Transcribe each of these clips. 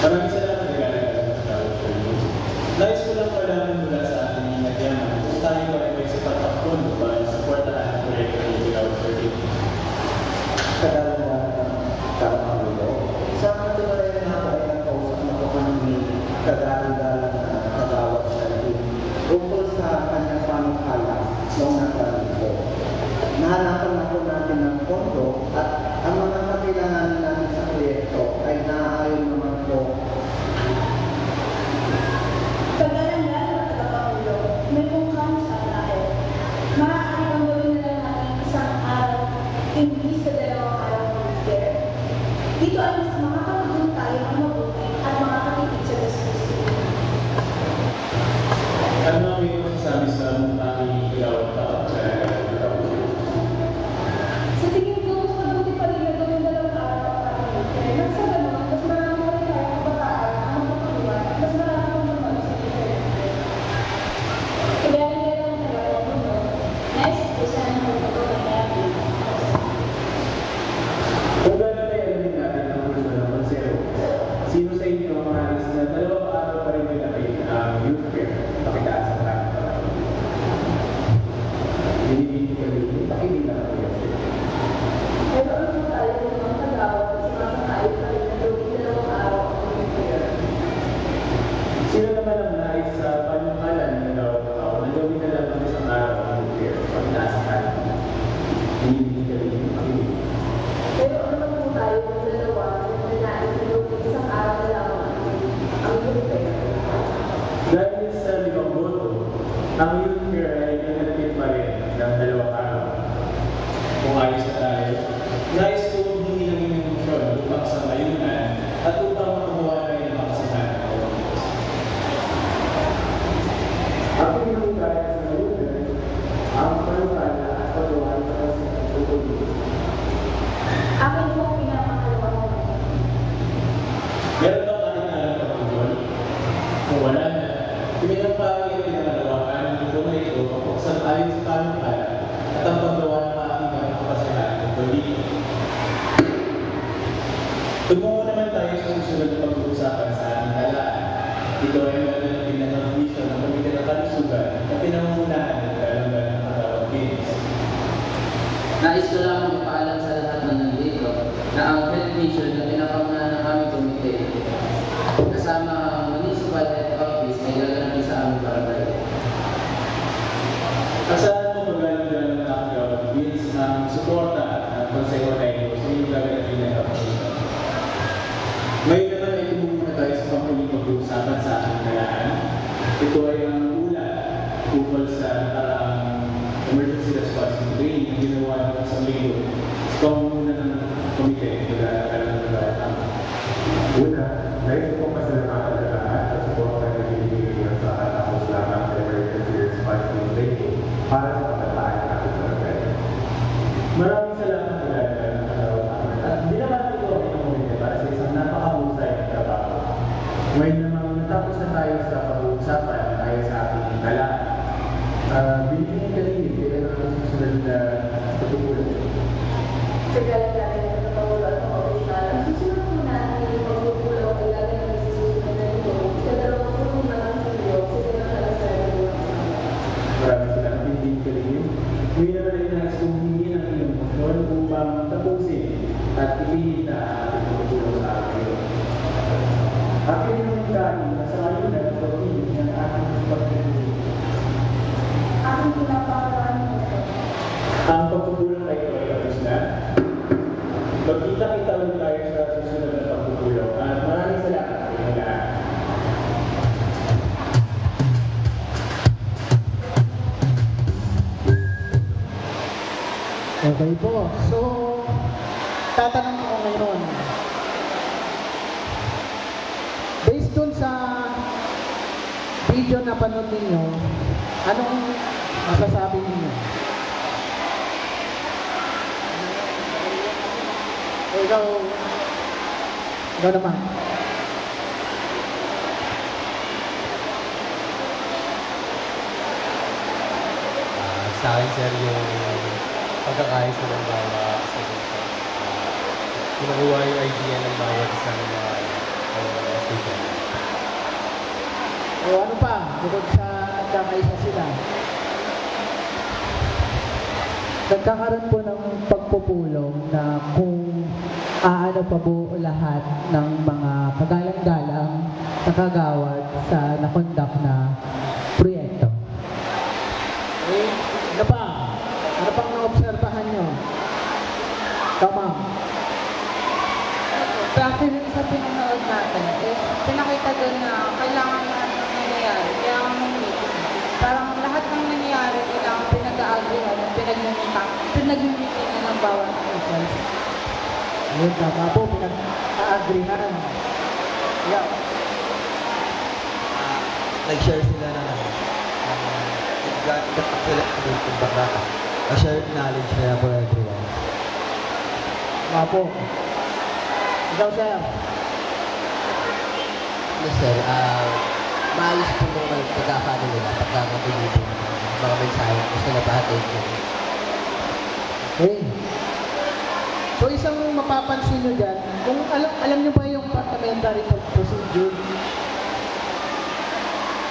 Maraming salamat na gano'n sa tawag ko. Nais ko lang malaman mula sa ating nagyaman kung tayo ay may sapat ang pondo para supportahan ang proyekto ng Gawad 13. Kadalang Karamangulo. Sa katuloy na ako ay nagkausap na ko ni kadalang Kagawad 13 tungkol sa kanyang panukala noong nakaraan po. Nahanapan na po natin ng pondo at ang mga kakailanganin natin sa proyekto ay naaayon naman po. Kagalangan ng tagapangulo, may mungkang sa tayo. Maaari bang gawin na lang natin isang araw, imbis sa 2 araw ng year. Dito ay mas makakatulong tayo ng mabuti at makakatipid sa diskusi. Ano ang iyong masasabi sa mungkang Gawad Tao? Sa tingin ko, mas mabuti pa rin na gawin 2 araw ang year. Nang sa ganun, mas marami pa rin tayo kabataan ang magpapagawa at mas marami pang mamalo sa diferente. Kaya rin ang tagapangulo, naisip ko sana ng magpapagawa natin. Kung gano'n ay alamin natin ang gusto ng konsero, sino sa inyo ang mahalis na 2 araw pa rin pinapit ang youth care? Pakitaan sa kanya para. Binibigyan ka rin, pakinig na ako yan. Pero ano po tayo ng mga kagawad at sumasang-ayon pa rin na gawin 2 araw ang year? Sino naman ang nais sa panukalan ng Gawad Tao na gawin na lang ang isang araw ang youth care? Pakitaan sa kanya. Binibigyan ka rin, pakinig. Pero ano naman po tayo ng 2 na nais na gawin isang araw na lang ang year? Dahil sa 5 boto, ang youth care ay nanatid pa rin ng 2 araw. Kung ayos na tayo, nais ko hindi lang yung motion upang sa mayunan at upang makabuha rin ang makasihan. Ako yung kaya sa mayunan, ang panukala at pagawa sa pagkakas. Akin po ang pinapakalawa mo. Meron ba kahit na alam pagkakul? Kung wala na, pinagpapagay ang pinangalawakan ng ito na ito kapuksan ayon sa panukala at ang paggawa ng aking kapasihan ng politik. Tumungo naman tayo sa susunod na pag-uusapan sa ating halaan. Ito ay magandang ng pinag-ambisyon ng Komite ng Kalusugan na pinangungunahan ng Kalangan ng Kagawad Games. Nais ko lamang ipaalam sa lahat ng nandito na ang health mission na pinapangunahan ng aming komite kasama ang Municipal Health Office ay gaganapin sa aming barangay. Asahan mo magalang ng Kagawad Games ng suporta ng Konseho Tayo sa inyong gaganapin ng kapatid. Ngayon naman ay tumungo na tayo sa pampuling pag-uusapan sa ating halaan. Ito ay ang ulat ukol sa nakaraang emergency response training na ginawa ng isang linggo sa pamumunan ng komite ng Kagawad Tao. Una, nais ko pasalamatan na lahat sa suporta na binibigay niyo sa katapos lamang sa emergency response training para sa pagkataan ng ating barangay. Maraming salamat sa lahat ng Kagawad Tao. At binabati ko ang inyong komite para sa isang napakahusay na trabaho. Ngayon naman natapos na tayo sa pag-uusapan tayo sa ating halaan. Binibigyan ka rin kailan ang susunod na patutulan. Kagalangan ng tagapangulo at mga opisyal, ang susunod po natin yung pagpupulaw ay gaganapin sa susunod na ito sa 20 malang Hulyo sa Sinagalas na Laguna. Maraming salamat din ka rin. Ngayon naman ay nais kong humingi ng inyong motion upang tapusin at ipinit na ating pagpupulaw sa akin. Akin yung kanin na sa ngayon na pag-ibig ng ating pagpupulaw. Aking pinapakalaan mo ito. Ang pagpupulaw ay ito ay tapos na. Magkita-kita ulit tayo sa susunod na pagpupulaw. At maraming salamat sa inyong lahat. Okay po. So, tatanong ko ngayon. Based dun sa video na panood ninyo, anong masasabi ninyo? Ikaw naman. Sa akin, sir, yung pagkakayos na ng bawa sa dito. Kinukuha yung idea ng bawat isang bukod sa nagkakaisa sila, nagkakaroon po ng pagpupulong na kung aano pa po lahat ng mga kagalang-galang na kagawad sa nakondak na proyekto. Okay, ano pa? Ano pang naobserbahan nyo? Tama. Kasi rin sa pinanood natin is pinakita doon na kailangan lahat ng nangyayari, kailangan ng meeting. Parang lahat ng nangyayari kailangan pinag-aagrihan, pinag-meeting ng bawat officials. Yun, tama po, pinag-aagrihan. Yeah. Nag-share sila na nag-gatap sila ng baka. A-shared knowledge kaya for everyone. Tama po. Ikaw, sir. Yes, sir. Maayos po mga pagkakano nila pagkakabilib mga mensahe gusto na pahatid ko. Okay. So, isang mapapansin nyo dyan, kung alam nyo ba yung parliamentary procedure,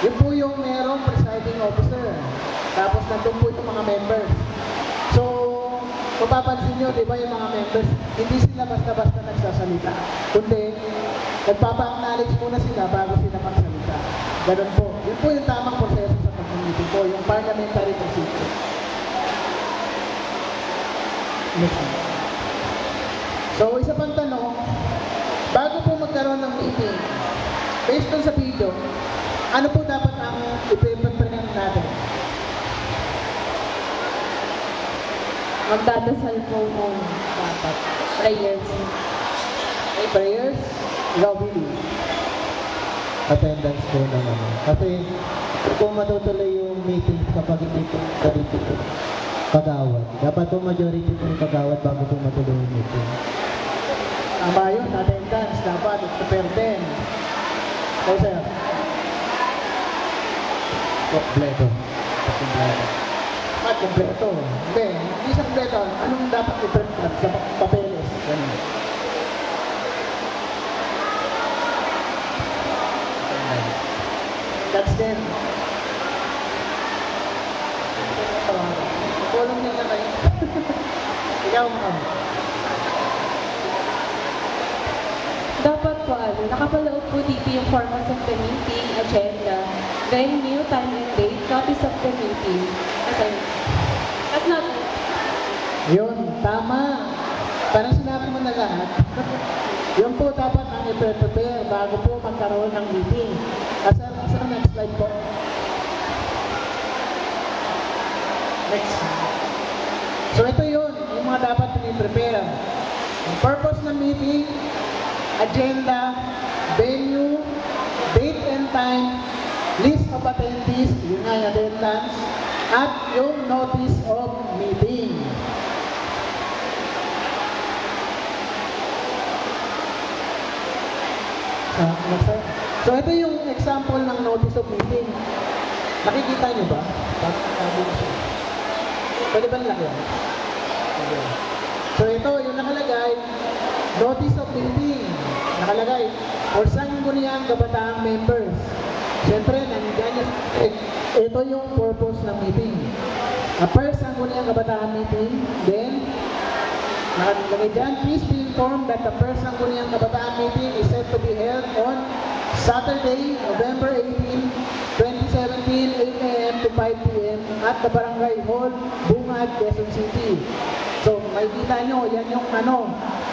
yun po yung merong presiding officer. Tapos nandun po itong mga members. So, mapapansin nyo, di ba yung mga members, hindi sila basta-basta nagsasalita. Kundi, nagpapa-acknowledge muna sila bago sila magsalita. Ganun po. Yun po yung tamang proseso sa pag-meeting po, yung parliamentary procedure. Next one. So, isa pang tanong, bago po magkaroon ng meeting, based on sa video, ano po dapat ang i-prepare natin? Magdadasal po muna dapat. Prayers. May prayers? Ikaw, Billy. Attendance po naman. Kasi kung matutuloy yung meeting kapag hindi po majority po kagawad. Dapat po majority po yung kagawad bago po matuloy yung meeting. Tama yun, attendance. Dapat, prepare din. So, sir. Kompleto. Kompleto. Kompleto. Hindi sa kompleto. Anong dapat i-prepare sa papeles? Ganun. That's then. Tulong niya na kayo. Ikaw, ma'am. Dapat po, nakapalood po dito yung format of the meeting, agenda, venue, time and date, copies of the meeting. That's not it. Yun, tama. Parang sinabi mo na lahat. Yun po dapat ang i-prepare bago po magkaroon ng meeting. Sa next slide po. Next. So ito yun, yung mga dapat i-prepare. Ang purpose ng meeting, agenda, venue, date and time, list of attendees, yun nga yung attendance, at yung notice of meeting. So ito yung example ng notice of meeting. Nakikita niyo ba? Pwede ba nilagyan? So ito yung nakalagay, notice of meeting. Nakalagay, for sangguniang kabataang members. Siyempre, nandiyan ito yung purpose ng meeting. A first sangguniang kabataan meeting, then nakalagay dyan, please be informed that the first sangguniang kabataan meeting is set to be held on Saturday, November 18, 2017, 8 a.m. to 5 p.m. at the Barangay Hall, Bungad, Quezon City. So, makikita nyo, yan yung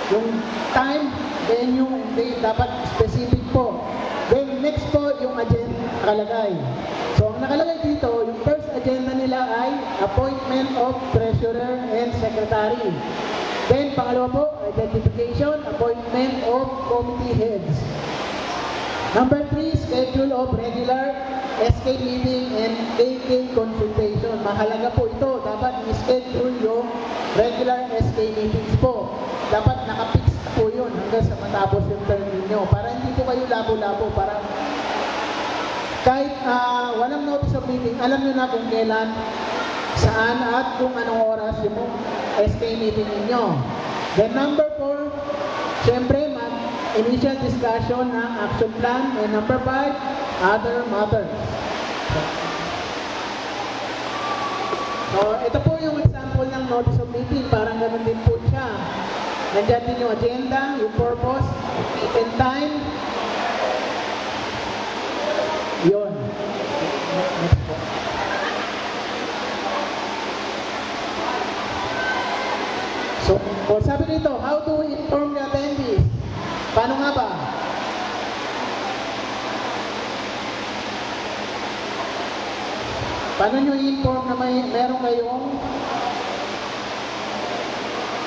yung time, venue, and date, dapat specific po. Then, next po, yung agenda nakalagay. So, ang nakalagay dito, yung first agenda nila ay appointment of treasurer and secretary. Then, pangalawa po, identification, appointment of committee heads. Number 3, schedule of regular SK meeting and KK consultation. Mahalaga po ito. Dapat i-schedule yung regular SK meetings po. Dapat nakapix po yun hanggang sa matapos yung term ninyo. Para hindi po kayo labo-labo. Para kahit walang notice of meeting, alam nyo na kung kailan, saan at kung anong oras yung SK meeting ninyo. Then number 4, syempre initial discussion ng action plan. And number 5, other matters. So, ito po yung example ng notice of meeting. Parang ganun din po siya. Nandiyan din yung agenda, yung purpose, date and time. Yun. Next po. So, sabi dito, how to inform the attendees? Paano nga ba? Paano nyo i-inform na meron kayong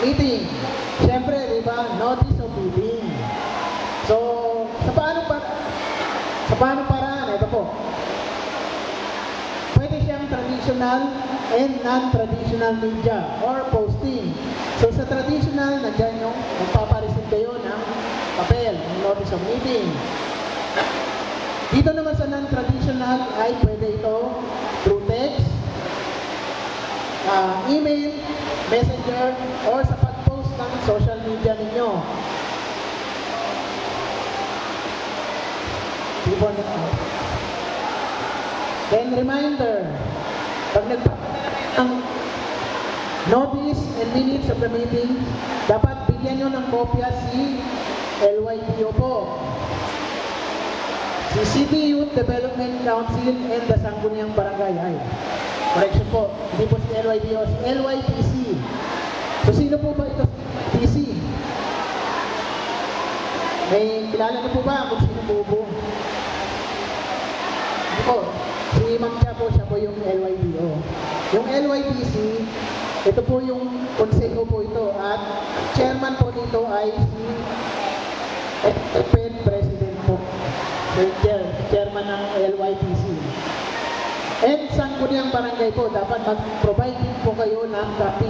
meeting? Siyempre, di ba? Notice of meeting. So, sa paano paraan? Ito po. Pwede siyang traditional and non-traditional media or posting. So, sa traditional, nandiyan yung magpapareceive kayo ng papel, ng notice of meeting. Dito naman sa non-traditional ay pwede ito through text, email, messenger, or sa pag-post ng social media ninyo. Then reminder, pag nagpapadala ng notice and minutes of the meeting, dapat bigyan nyo ng kopya si LYPO po. Si City Youth Development Council and the Sangguniang Barangay. Ay, correction po, hindi po si LYPO, si LYPC. So sino po ba ito si LYPC? May kilala na po ba kung sino po? Hindi po, si Ma'am Chia po, siya po yung LYPO. Yung LYPC, ito po yung konseho po ito at chairman po dito ay si FED President po. Chairman ng LYPC. And Sangguniang Barangay po, dapat mag-provide din po kayo ng copy.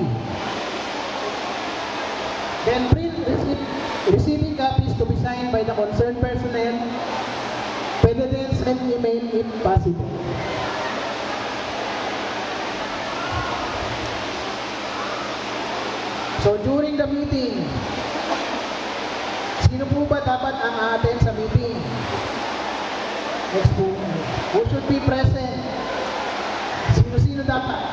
Then receiving copies to be signed by the concerned personnel. Pwede din send email if possible. So during the meeting, sino po ba dapat ang a-attend sa meeting? Next po, who should be present? Sino dapat?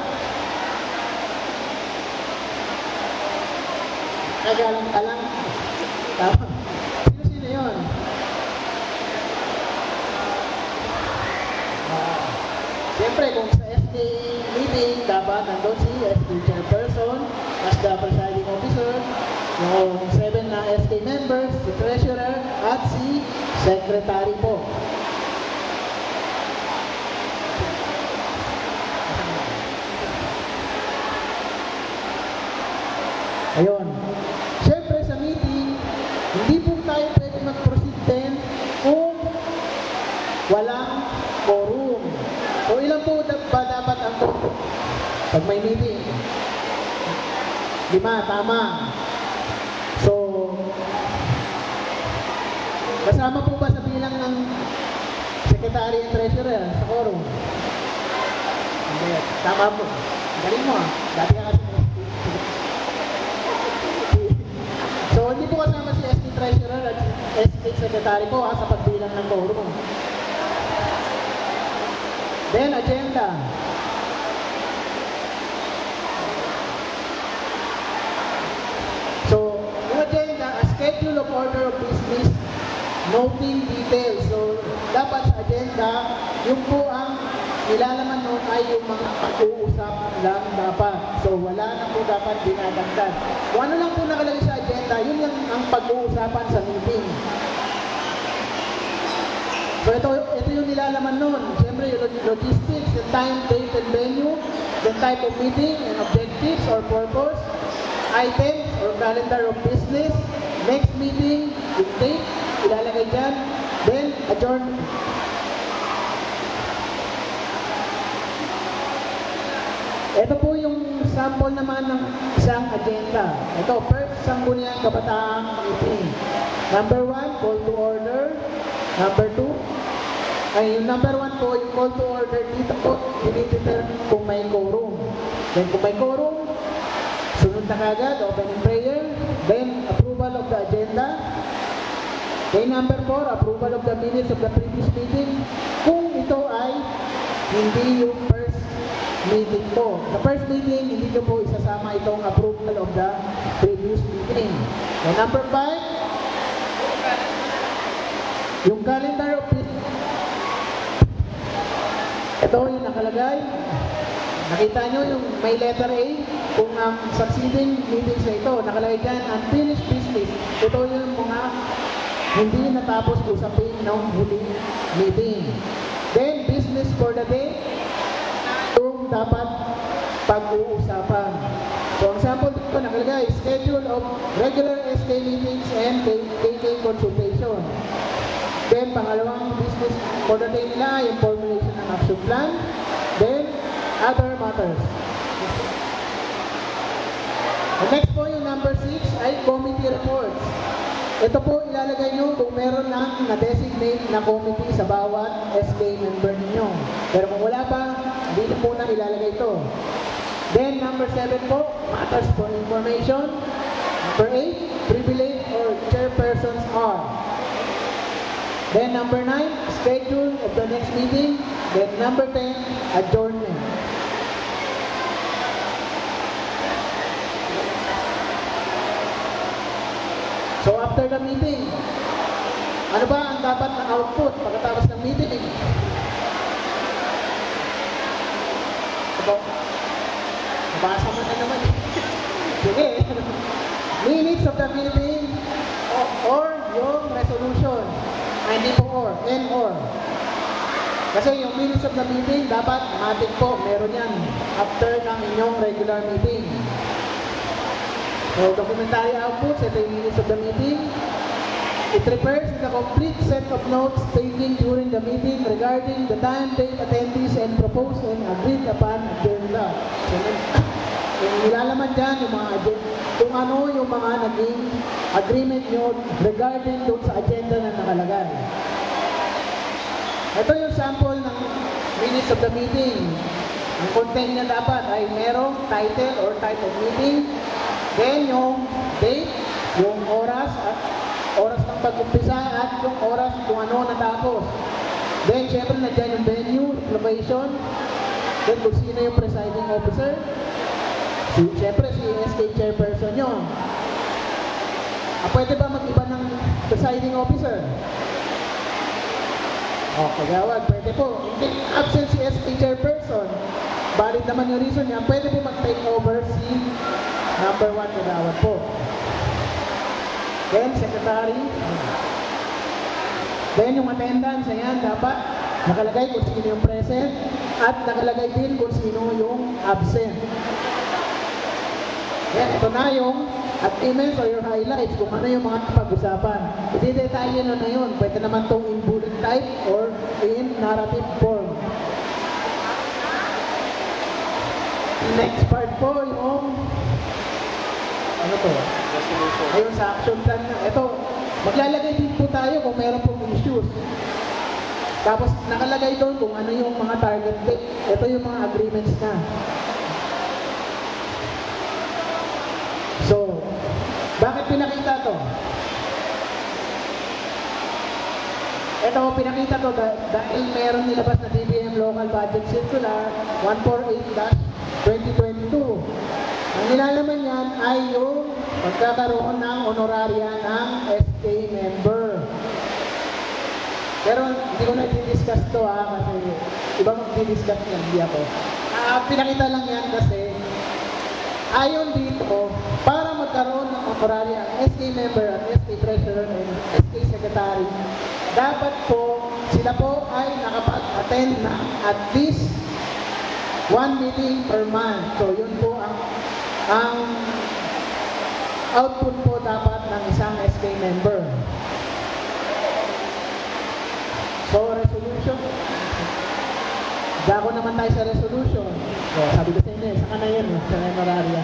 Kagalang-galang. Tama. Sino yun? Siyempre, kung sa SK meeting, dapat nandun si SK chairperson, as the presiding officer, yung 7 na SK members, si treasurer, at si secretary po. Ayun. Siyempre sa meeting, hindi po tayo pwede mag-proceed din kung walang quorum. So ilan po ba dapat ang quorum pag may meeting? 5, tama. So, kasama po ba sa bilang ng secretary and treasurer sa quorum? Hindi. Tama po. Galing mo. Dati ka kasi so, hindi po kasama si SK Treasurer at SK Secretary po sa pagbilang ng quorum. Then, agenda. So, yung agenda, a schedule of order of business, noting details. So, dapat sa agenda, yung po ang nilalaman nun ay yung mga pag-uusap lang dapat. So, wala na po dapat dinadagdag. Kung ano lang po nakalagay sa agenda, yun yung ang pag-uusapan sa meeting. So, ito yung nilalaman nun. Siyempre, yung logistics, the time, date, and venue, the type of meeting, and objectives or purpose, items or calendar of business, next meeting, yung date, ilalagay dyan, then adjourn. Ito po yung sample naman ng isang agenda. Ito, first, Sangguniang Kabataang Meeting. Number 1, call to order. Number 2, yung number 1 po, yung call to order, dito po, dinidetermine kung may quorum. Then kung may quorum, sunod na kagad, opening prayer. Then, approval of the agenda. Then number 4, approval of the minutes of the previous meeting. Kung ito ay hindi yung first meeting po. The first meeting, hindi nyo po isasama itong approval of the previous meeting. And number 5, yung calendar of ito yung nakalagay. Nakita nyo yung may letter A, kung ang succeeding meetings na ito, nakalagay dyan, unfinished business. Ito yung mga hindi natapos usapin ng huling meeting. Then, business for the day, yung dapat pag-uusapan. So, ang sample dito nakalagay, schedule of regular SK meetings and KK consultation. Then, pangalawang business for the day nila, yung formulation ng action plan. Then, other matters. The next po, yung number 6, ay committee reports. Ito po, ilalagay nyo kung meron lang na-designate na committee sa bawat SK member ninyo. Pero kung wala pa, hindi na po na ilalagay ito. Then, number 7 po, matters for information. Number 8, privilege or chairpersons are. Then, number 9, schedule of the next meeting. Then, number 10, adjournment. So, after the meeting, ano ba ang dapat na output pagkatapos ng meeting? Nabasa mo na naman. Sige. Minutes of the meeting or yung resolution. Hindi po or, or. Kasi yung minutes of the meeting, dapat matik po, meron yan after ng inyong regular meeting. So, documentary outputs, ito yung minutes of the meeting. It refers to the complete set of notes taken during the meeting regarding the time, date, attendees, and proposed and agreed upon agenda. So, yung nilalaman dyan, yung mga kung ano yung mga naging agreement nyo regarding doon sa agenda na nakalagay. Ito yung sample ng minutes of the meeting. Ang content niya dapat ay merong title or type of meeting, then yung date, yung oras, at oras ng pag-umpisa, at yung oras kung ano natapos. Then, syempre, nandiyan yung venue, location, then kung sino yung presiding officer, syempre, si SK chairperson yun. Pwede ba mag-iba ng presiding officer? Kagawad, pwede po. Hindi absent si SK chairperson, valid naman yung reason niya, pwede po mag-take over si number 1 kagawad po. Then, secretary. Then, yung attendance, ayan, dapat nakalagay kung sino yung present at nakalagay din kung sino yung absent. Yan, ito na yung achievements or your highlights, kung ano yung mga pag-usapan. I-detalye na yun. Pwede naman itong in bullet type or in narrative form. Next part po, yung ano to? Ayun sa action plan na. Ito, maglalagay din po tayo kung meron pong issues. Tapos nakalagay doon kung ano yung mga target date. Ito yung mga agreements na. So, bakit pinakita to? Ito, pinakita to dahil meron nilabas na DBM Local Budget Circular 148-2022. Ang nilalaman yan ay yung pagkakaroon ng honoraria ng SK member. Pero hindi ko na i-discuss to kasi iba mag-discuss yan, hindi ako. Pinakita lang yan kasi ayon dito, para magkaroon ng honoraria ang SK member at SK treasurer and SK secretary, dapat po, sila po ay nakapag-attend na at least 1 meeting per month. So yun po ang output po dapat ng isang SK member. So resolution, dako naman tayo sa resolution. So, sabi ko sa inyo, saka na yun, sa honoraria.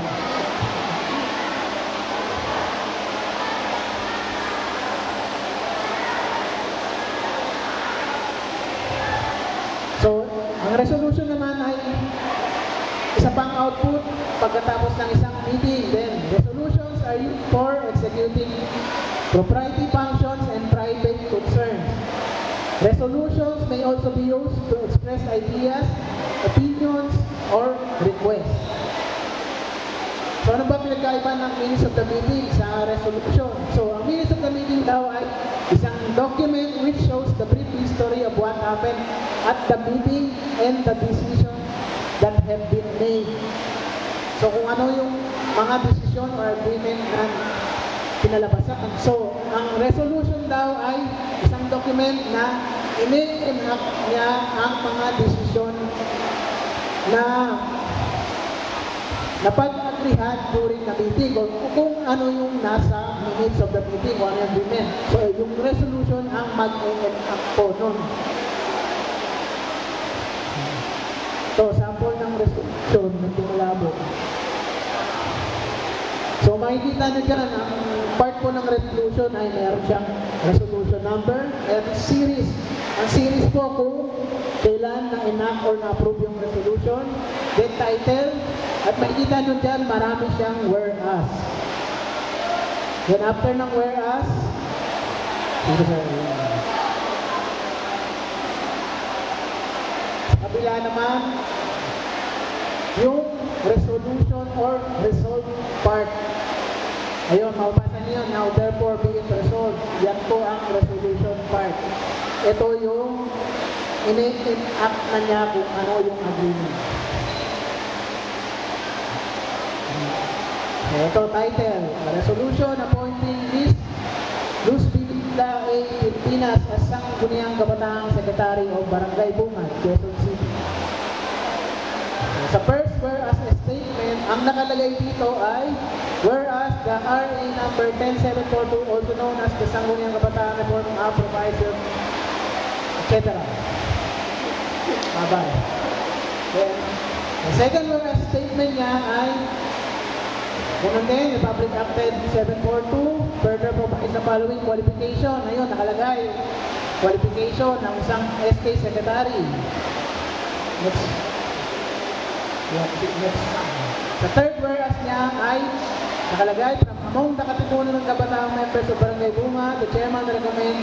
So, ang resolution naman ay isa pang output pagkatapos ng isang meeting. Then, resolutions are used for executing propriety functions and private concerns. Resolutions may also be used to express ideas, opinions, or requests. So ano ba pinagkaiba ng minutes of the meeting sa resolution? So ang minutes of the meeting daw ay isang document which shows the brief history of what happened at the meeting and the decisions that have been made. So kung ano yung mga desisyon or agreement na pinalabasan. So ang resolution daw ay isang document na ini-enact niya ang mga desisyon na napag-agrihan during the meeting o kung ano yung nasa minutes of the meeting o ano yung agreement. So yung resolution ang mag-enact po nun. So sample ng resolution ng malabo. So makikita nyo dyan, ang part po ng resolution ay meron siyang resolution number and series. Ang series po kung kailan na-enact or na-approve yung resolution, then title, at makikita nyo dyan, marami siyang whereas. Then after ng whereas, sa kabila naman, yung resolution or resolved part. Ayun, mabasa niyo, now therefore be it resolved. Yan po ang resolution part. Ito yung ini-enact na niya kung ano yung agreement. Ito, title, Resolution appointing Luz Bibigla A. Pilipinas as Sangguniang Kabataang Secretary of Barangay Bungad, Quezon City. Sa first whereas statement, ang nakalagay dito ay whereas the RA number 10742, also known as the Sangguniang Kabataan Reform Act, provides etc. Bye-bye. Then, the second whereas statement niya ay ganun din, the Public Act 742 further provides the following qualification. Ayun, nakalagay qualification ng isang SK Secretary. Next. Sa third whereas niya ay nakalagay from among the katipunan ng kabataang members of Barangay Bunga, the chairman recommend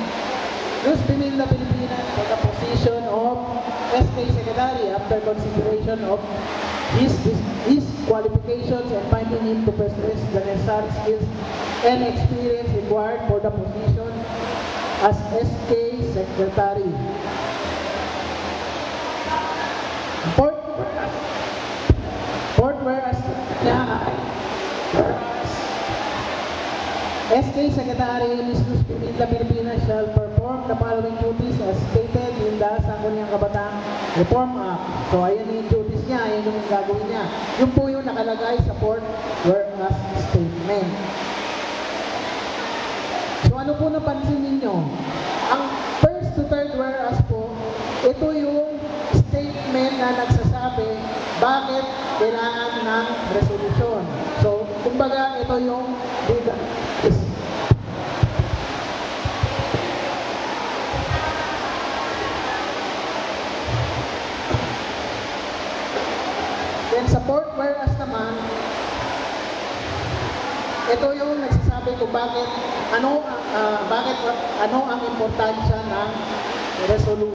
Luz Bibigla Pilipinas for the position of SK Secretary after consideration of his qualifications and finding him to possess the necessary skills and experience required for the position as SK Secretary. Fourth whereas niya ay SK Secretary Ms. Luz Bibigla Pilipinas shall perform the following duties as stated in the Sangguniang Kabataan Reform Act. So ayan yung duties niya, ayan yung gagawin niya. Yun po yung nakalagay sa fourth whereas statement. So ano po napansin ninyo? Ang first to third whereas po, ito yung statement na nagsasabi bakit kailangan ng resolution. So, kumbaga, ito yung legal. Then, sa fourth whereas naman, ito yung nagsasabi kung bakit ano ang importansya ng resolution.